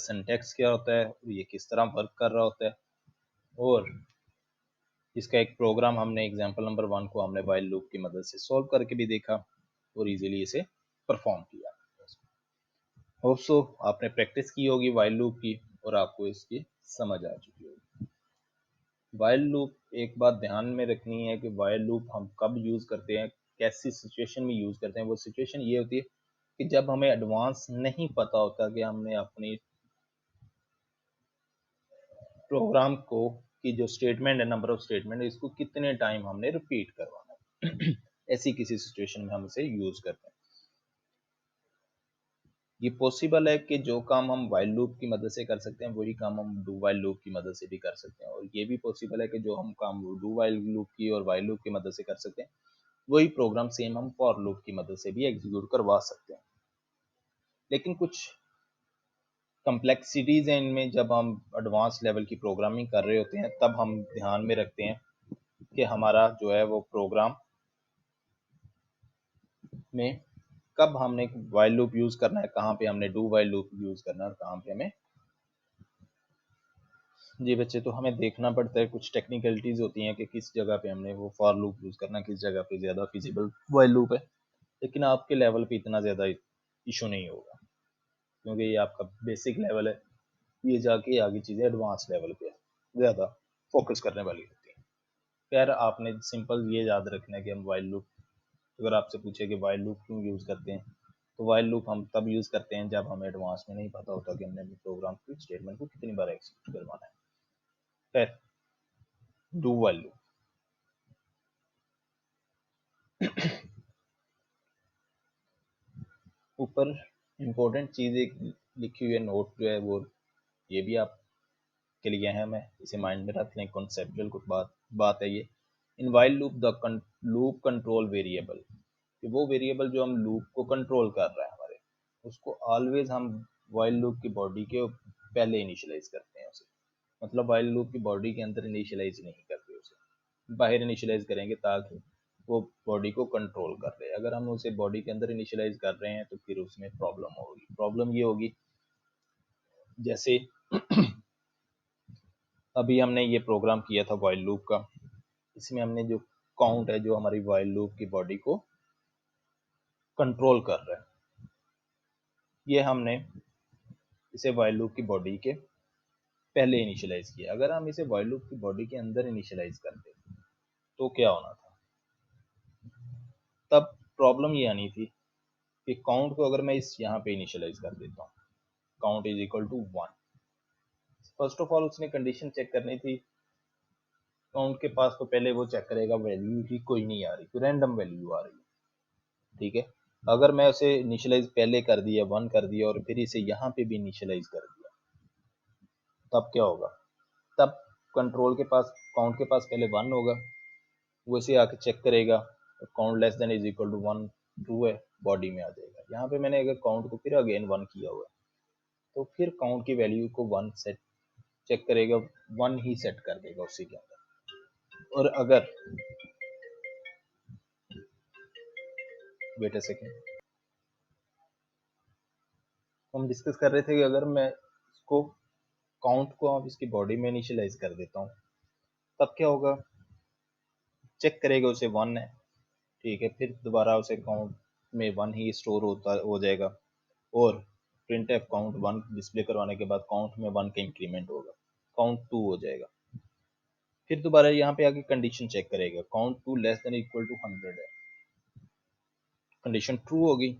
Syntax क्या होता है और ये किस तरह वर्क कर रहा होता है, और इसका एक प्रोग्राम हमने एग्जांपल नंबर 1 को हमने व्हाइल लूप की मदद से सॉल्व करके भी देखा और इजीली इसे परफॉर्म किया। होप सो आपने प्रैक्टिस की होगी व्हाइल लूप की और आपको इसकी समझ आ चुकी होगी। व्हाइल लूप, एक बात ध्यान में रखनी है कि व्हाइल लूप हम कब यूज करते हैं, कैसी सिचुएशन में यूज करते हैं। वो सिचुएशन ये होती है कि जब हमें एडवांस नहीं पता होता कि हमने अपनी प्रोग्राम को की जो स्टेटमेंट है, नंबर ऑफ स्टेटमेंट, इसको कितने टाइम हमने रिपीट करवाना है ऐसी किसी सिचुएशन में हम इसे यूज करते हैं। ये पॉसिबल है कि जो काम हम व्हाइल लूप की मदद से कर सकते हैं वही काम हम डू व्हाइल लूप की मदद से भी कर सकते हैं, और ये भी पॉसिबल है कि जो हम काम डू व्हाइल लूप की और व्हाइल लूप की मदद से कर सकते हैं वही प्रोग्राम सेम हम फॉर लूप की मदद से भी एग्जीक्यूट करवा सकते हैं। लेकिन कुछ कम्प्लेक्सिटीज हैं इनमें। जब हम एडवांस लेवल की प्रोग्रामिंग कर रहे होते हैं तब हम ध्यान में रखते हैं कि हमारा जो है वो प्रोग्राम में कब हमने व्हाइल लूप यूज करना है, कहाँ पे हमने डू व्हाइल लूप यूज करना है और कहाँ पे हमें, जी बच्चे, तो हमें देखना पड़ता है। कुछ टेक्निकलिटीज होती हैं कि किस जगह पे हमने वो फॉर लूप यूज करना, किस जगह पे ज्यादा फिजिबल व्हाइल लूप है। लेकिन आपके लेवल पे इतना ज्यादा इशू नहीं होगा क्योंकि ये आपका बेसिक लेवल है। ये जाके आगे चीजें एडवांस लेवल पे ज्यादा फोकस करने वाली होती है। खैर, आपने सिंपल ये याद रखना है कि हम व्हाइल लूप, अगर आपसे पूछे कि व्हाइल लूप क्यों यूज करते हैं, तो व्हाइल लूप हम तब यूज करते हैं जब हमें एडवांस में नहीं पता होता कि हमने प्रोग्राम की स्टेटमेंट को कितनी बार एग्जीक्यूट करवाना है। खैर, डू व्हाइल लूप, ऊपर इम्पोर्टेंट चीज एक लिखी हुई है, नोट जो है वो ये भी आपके लिए अहम है, इसे माइंड में रख लें। कॉन्सेप्चुअल कुछ बात है ये। In while loop the loop control variable, कि वो वेरिएबल जो हम लूप को कंट्रोल कर रहा है हमारे, उसको ऑलवेज हम व्हाइल लूप की बॉडी के पहले इनिशियलाइज करते हैं उसे। मतलब व्हाइल लूप की बॉडी के अंदर इनिशियलाइज नहीं करते उसे, बाहर इनिशियलाइज करेंगे ताकि वो बॉडी को कंट्रोल कर रहे हैं। अगर हम उसे बॉडी के अंदर इनिशियलाइज कर रहे हैं तो फिर उसमें प्रॉब्लम होगी। प्रॉब्लम ये होगी, जैसे अभी हमने ये प्रोग्राम किया था व्हाइल लूप का, इसमें हमने जो काउंट है जो हमारी व्हाइल लूप की बॉडी को कंट्रोल कर रहा है, ये हमने इसे व्हाइल लूप की बॉडी के पहले इनिशियलाइज किया। अगर हम इसे व्हाइल लूप की बॉडी के अंदर इनिशियलाइज करते तो क्या होना था, तब प्रॉब्लम ये आनी थी कि काउंट को अगर मैं इस यहाँ पे इनिशियलाइज कर देता हूँ, count is equal to 1, first of all उसने कंडीशन चेक करनी थी। काउंट के पास तो पहले वो चेक करेगा वैल्यू ही कोई नहीं आ रही, कोई रैंडम वैल्यू आ रही है, ठीक है। अगर मैं उसे इनिशियलाइज पहले कर दिया 1 कर दिया और फिर इसे यहाँ पे भी इनिशियलाइज कर दिया, तब क्या होगा, तब कंट्रोल के पास, काउंट के पास पहले 1 होगा, वो इसे आके चेक करेगा, count less than is equal to 1 true है, बॉडी में आ जाएगा। यहाँ पे मैंने अगर काउंट को फिर अगेन 1 किया हुआ है तो फिर काउंट की वैल्यू को 1 सेट चेक करेगा, 1 ही सेट कर देगा उसी के अंदर। और अगर, वेट अ सेकेंड, हम डिस्कस कर रहे थे कि अगर मैं इसको काउंट को अब इसकी बॉडी में इनिशियलाइज कर देता हूँ तब क्या होगा, चेक करेगा उसे 1 है, ठीक है, फिर दोबारा उसे काउंट में 1 ही स्टोर हो जाएगा, और प्रिंट एफ काउंट 1 डिस्प्ले करवाने के बाद काउंट में 1 का इंक्रीमेंट होगा, काउंट 2 हो जाएगा। फिर दोबारा यहाँ पे आके कंडीशन चेक करेगा, count 2 less than equal to 100 है, कंडीशन ट्रू होगी,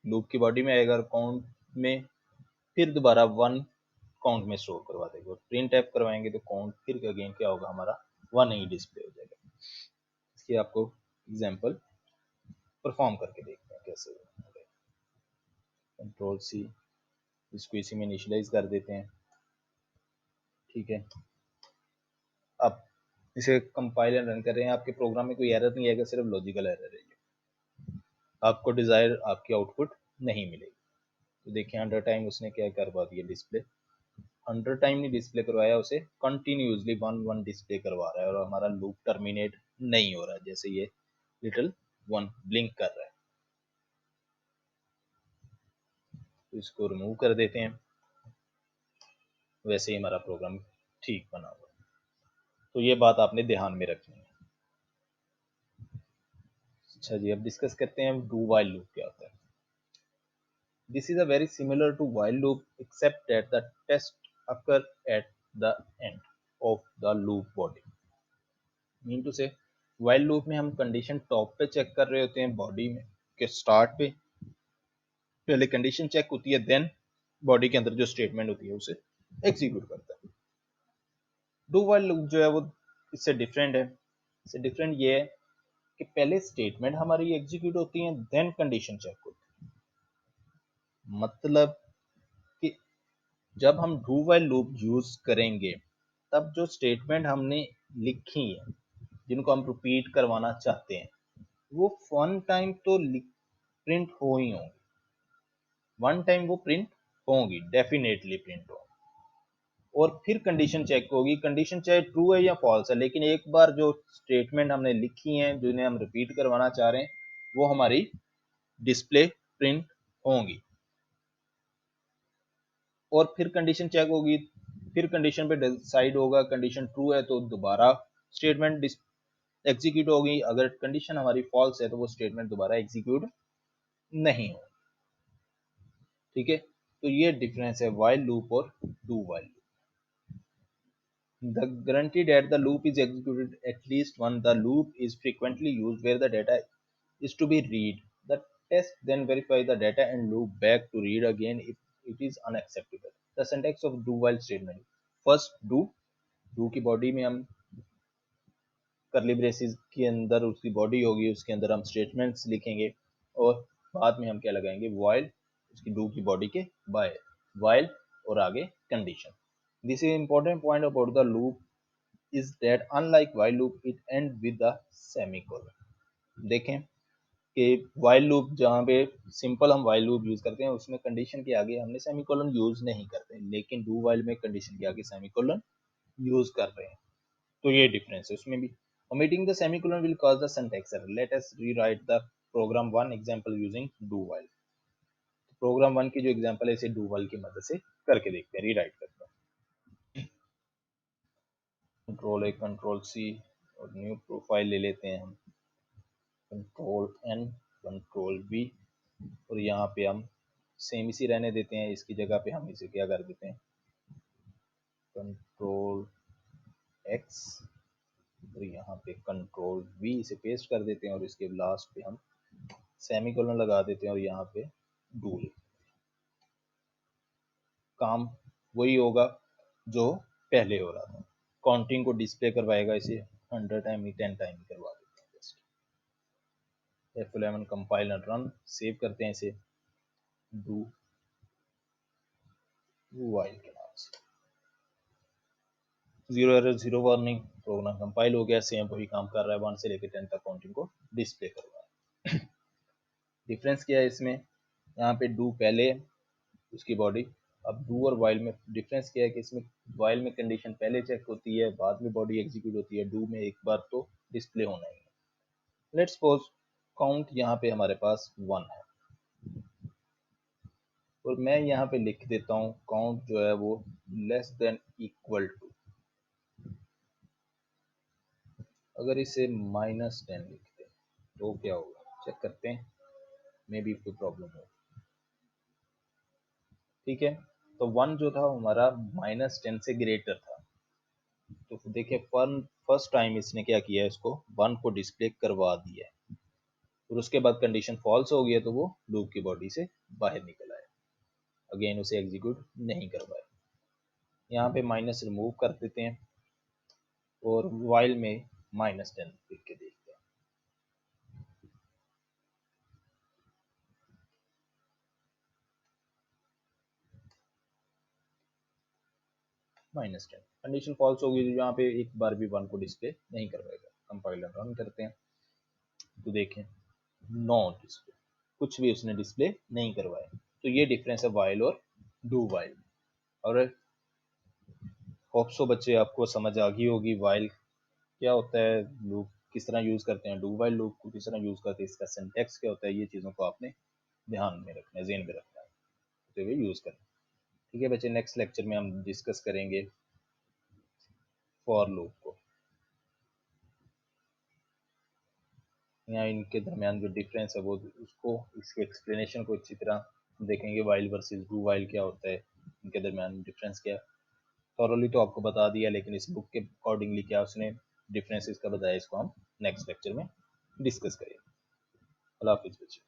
लूप की बॉडी में आएगा काउंट में, फिर दोबारा 1 काउंट में स्टोर करवा देगा, प्रिंट एफ करवाएंगे तो काउंट फिर अगेन क्या होगा, हमारा 1 ही डिस्प्ले हो जाएगा। इसकी आपको एग्जांपल परफॉर्म करके देखते हैं कैसे होगा। कंट्रोल सी, इसको इसी में इनिशियलाइज कर देते हैं, ठीक है। अब इसे कंपाइल एंड रन कर रहे हैं, आपके प्रोग्राम में कोई एरर नहीं आएगा, सिर्फ लॉजिकल एरर है, आपको डिजायर आपकी आउटपुट नहीं मिलेगी। तो देखिए 100 टाइम उसने क्या करवा दिया डिस्प्ले, 100 टाइम नहीं डिस्प्ले करवाया, उसे कंटिन्यूसली 1 डिस्प्ले करवा रहा है और हमारा लूप टर्मिनेट नहीं हो रहा है, जैसे ये लिटिल 1 ब्लिंक कर रहा है। तो इसको रिमूव कर देते हैं। वैसे ही हमारा प्रोग्राम ठीक बना हुआ। तो ये बात आपने ध्यान में रखनी है। अच्छा जी, अब डिस्कस करते हैं डू वाइल लूप क्या होता है। This is a very similar to while loop except that the test occur at the end of the loop body. Mean to say while loop में हम कंडीशन टॉप पे check कर रहे होते हैं बॉडी में के स्टार्ट पे, पहले कंडीशन चेक होती है, देन बॉडी के अंदर जो स्टेटमेंट होती है उसे एग्जीक्यूट करता है। डू वाइल लूप जो है वो इससे डिफरेंट है। इससे डिफरेंट ये है कि पहले स्टेटमेंट हमारी एग्जीक्यूट होती है, देन कंडीशन चेक होती है। मतलब कि जब हम डू वाइल लूप यूज करेंगे तब जो स्टेटमेंट हमने लिखी है, जिनको हम रिपीट करवाना चाहते हैं, वो वन टाइम तो प्रिंट हो ही होंगी, वन टाइम वो प्रिंट होंगी, डेफिनेटली प्रिंट होंगी। और फिर कंडीशन चेक होगी, कंडीशन चाहे ट्रू है या फॉल्स है, लेकिन एक बार जो स्टेटमेंट हमने लिखी है, जिन्हें हम रिपीट करवाना चाह रहे हैं, वो हमारी डिस्प्ले प्रिंट होंगी। और फिर कंडीशन चेक होगी, फिर कंडीशन पे डिसाइड होगा, कंडीशन ट्रू है तो दोबारा स्टेटमेंट एग्जीक्यूट होगी, अगर कंडीशन हमारी फॉल्स है तो वो स्टेटमेंट दोबारा एग्जीक्यूट नहीं होगी। ठीक है, तो ये डिफरेंस है वाइल लूप और do while loop. The guarantee that the loop is executed at least once. The loop is frequently used where the data is to be read. The test then verify the data and loop back to read again if it is unacceptable. The syntax of do while statement. First do की body में हम करली braces के अंदर उसकी body होगी, उसके अंदर हम स्टेटमेंट्स लिखेंगे और बाद में हम क्या लगाएंगे, वाइल उसकी डू की बॉडी के बाहर, वाइल और आगे condition. This is important point about the loop is that unlike while loop it end with the semicolon। देखें कि while loop जहाँ पे सिंपल हम while loop यूज करते हैं उसमें कंडीशन के आगे हमने सेमीकोलन यूज नहीं करते, लेकिन do while में कंडीशन के आगे सेमीकोलन यूज कर रहे हैं। तो ये डिफरेंस है उसमें भी। omitting the semicolon will cause the syntax error। let us rewrite the program one example using do while। Programme one की जो एग्जांपल है इसे do while की मदद से करके देखते हैं, रीराइट करते हैं। कंट्रोल ए कंट्रोल सी और न्यू प्रोफाइल ले लेते हैं हम, कंट्रोल एन कंट्रोल वी, और यहाँ पे हम सेम इसी रहने देते हैं, इसकी जगह पे हम इसे क्या कर देते हैं, कंट्रोल एक्स, और यहाँ पे कंट्रोल वी इसे पेस्ट कर देते हैं और इसके लास्ट पे हम सेमीकोलन लगा देते हैं और यहाँ पे डू। काम वही होगा जो पहले हो रहा था, काउंटिंग को डिस्प्ले करवाएगा, इसे 100 टाइम नहीं 10 टाइम करवा देते हैं। F11 compile and run, save करते हैं इसे डू वाइल के नाम से। 0 एरर 0 वार्निंग, प्रोग्राम कंपाइल हो गया, सेम वही काम कर रहा है, 1 से लेकर 10 तक काउंटिंग को डिस्प्ले कर रहा है। डिफरेंस क्या है इसमें, यहाँ पे डू पहले उसकी बॉडी, अब डू और वाइल में डिफरेंस क्या है कि इसमें वाइल में कंडीशन पहले चेक होती है, बाद में बॉडी एग्जीक्यूट होती है, डू में एक बार तो डिस्प्ले होना ही है। लेट्स सपोज काउंट यहाँ पे हमारे पास 1 है और मैं यहाँ पे लिख देता हूँ काउंट जो है वो लेस देन इक्वल टू, अगर इसे -10 लिखते हैं तो क्या होगा, चेक करते हैं, मे बी कोई प्रॉब्लम हो। ठीक है, तो 1 जो था हमारा -10 से ग्रेटर था, तो देखिए फर्स्ट टाइम इसने क्या किया है, इसको 1 को डिस्प्ले करवा दिया है, और उसके बाद कंडीशन फॉल्स हो गई है तो वो लूप की बॉडी से बाहर निकल आया, अगेन उसे एग्जीक्यूट नहीं करवाया। यहाँ पे माइनस रिमूव कर देते हैं और वाइल में -10 लिख के देखते हैं। -10 कंडीशन फॉल्स होगी तो यहाँ पे एक बार भी 1 को डिस्प्ले नहीं करवाएगा। कंपाइलर रन करते हैं तो देखें नो डिस्प्ले, कुछ भी उसने डिस्प्ले नहीं करवाया। तो ये डिफरेंस है वाइल और डू वाइल। और होप सो बच्चे आपको समझ आ गई होगी वाइल क्या होता है, लूप किस तरह यूज करते हैं, डू वाइल लूप को किस तरह यूज करते हैं, इसका सिंटैक्स क्या होता है, ये चीज़ों को आपने ध्यान में रखना है, ज़हन में रखना है, तो यूज करना है। ठीक है बच्चे, नेक्स्ट लेक्चर में हम डिस्कस करेंगे फॉर लूप को। यहाँ इनके दरमियान जो डिफरेंस है वो उसको, इसके एक्सप्लेनेशन को अच्छी तरह देखेंगे। वाइल वर्सेस डू वाइल क्या होता है, इनके दरमियान डिफरेंस क्या है। थॉरली तो आपको बता दिया, लेकिन इस बुक के अकॉर्डिंगली क्या उसने डिफरेंसेस का बताया, इसको हम नेक्स्ट लेक्चर में डिस्कस करेंगे। अल्लाह हाफिज़ बच्चे।